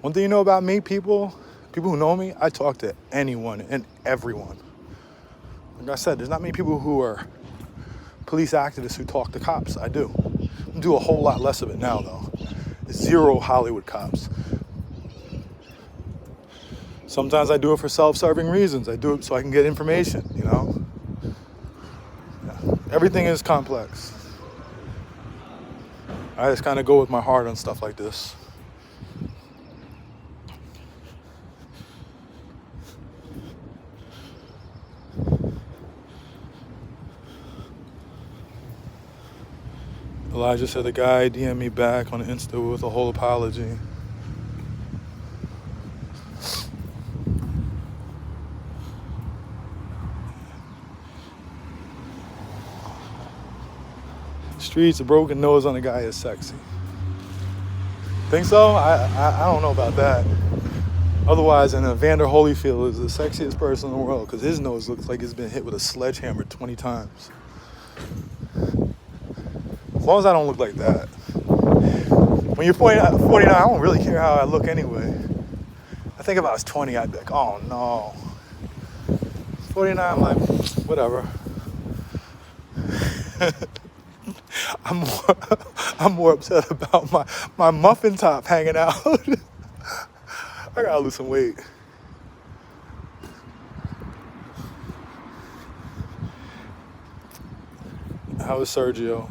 A: One thing you know about me, people who know me, I talk to anyone and everyone. Like I said, there's not many people who are police activists who talk to cops. I do. I do a whole lot less of it now, though. Zero Hollywood cops. Sometimes I do it for self-serving reasons. I do it so I can get information, you know? Yeah. Everything is complex. I just kind of go with my heart on stuff like this. Elijah said the guy DM'd me back on Insta with a whole apology. Streets, a broken nose on a guy is sexy. Think so? I don't know about that. Otherwise, Evander Holyfield is the sexiest person in the world because his nose looks like it's been hit with a sledgehammer 20 times. As long as I don't look like that. When you're 49, I don't really care how I look anyway. I think if I was 20, I'd be like, oh no. 49, I'm like, whatever. I'm more upset about my muffin top hanging out. I gotta lose some weight. How is Sergio?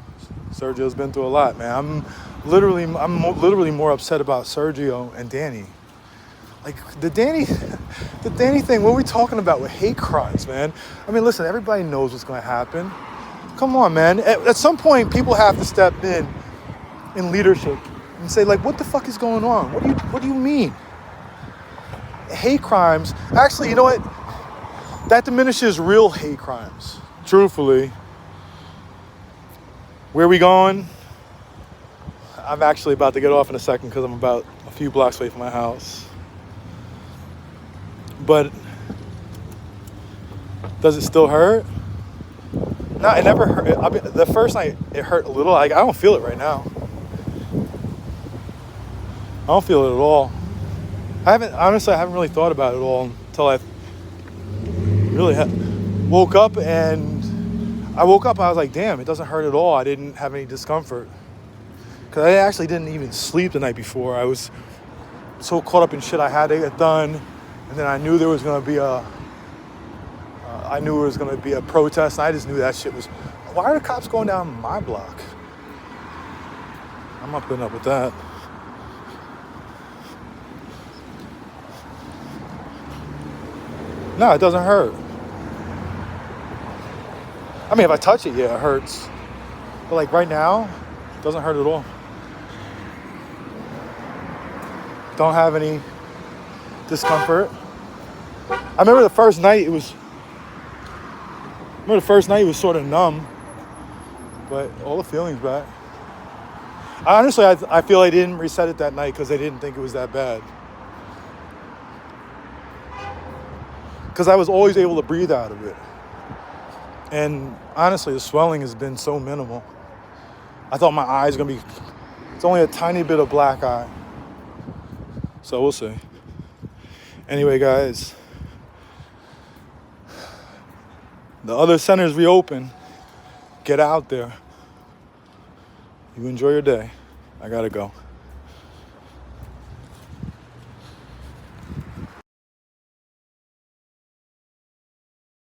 A: Sergio's been through a lot, man. I'm literally more upset about Sergio and Danny. Like the Danny thing. What are we talking about with hate crimes, man? I mean, listen, everybody knows what's going to happen. Come on, man. At some point, people have to step in leadership and say, like, what the fuck is going on? What do you mean? Hate crimes. Actually, you know what? That diminishes real hate crimes. Truthfully. Where are we going? I'm actually about to get off in a second because I'm about a few blocks away from my house. But does it still hurt? No, it never hurt. The first night it hurt a little. I don't feel it right now. I don't feel it at all. I haven't really thought about it at all until I really woke up, and I was like, damn, it doesn't hurt at all. I didn't have any discomfort. Because I actually didn't even sleep the night before. I was so caught up in shit I had to get done. And then I knew there was going to be a protest. And I just knew that shit was, why are the cops going down my block? I'm not putting up with that. No, it doesn't hurt. I mean, if I touch it, yeah, it hurts. But like right now, it doesn't hurt at all. Don't have any discomfort. I remember the first night it was sort of numb, but all the feelings back. Honestly, I feel I didn't reset it that night because I didn't think it was that bad. Because I was always able to breathe out of it. And honestly, the swelling has been so minimal. I thought my eye's gonna be, it's only a tiny bit of black eye. So we'll see. Anyway, guys, the other centers reopen. Get out there. You enjoy your day. I gotta go.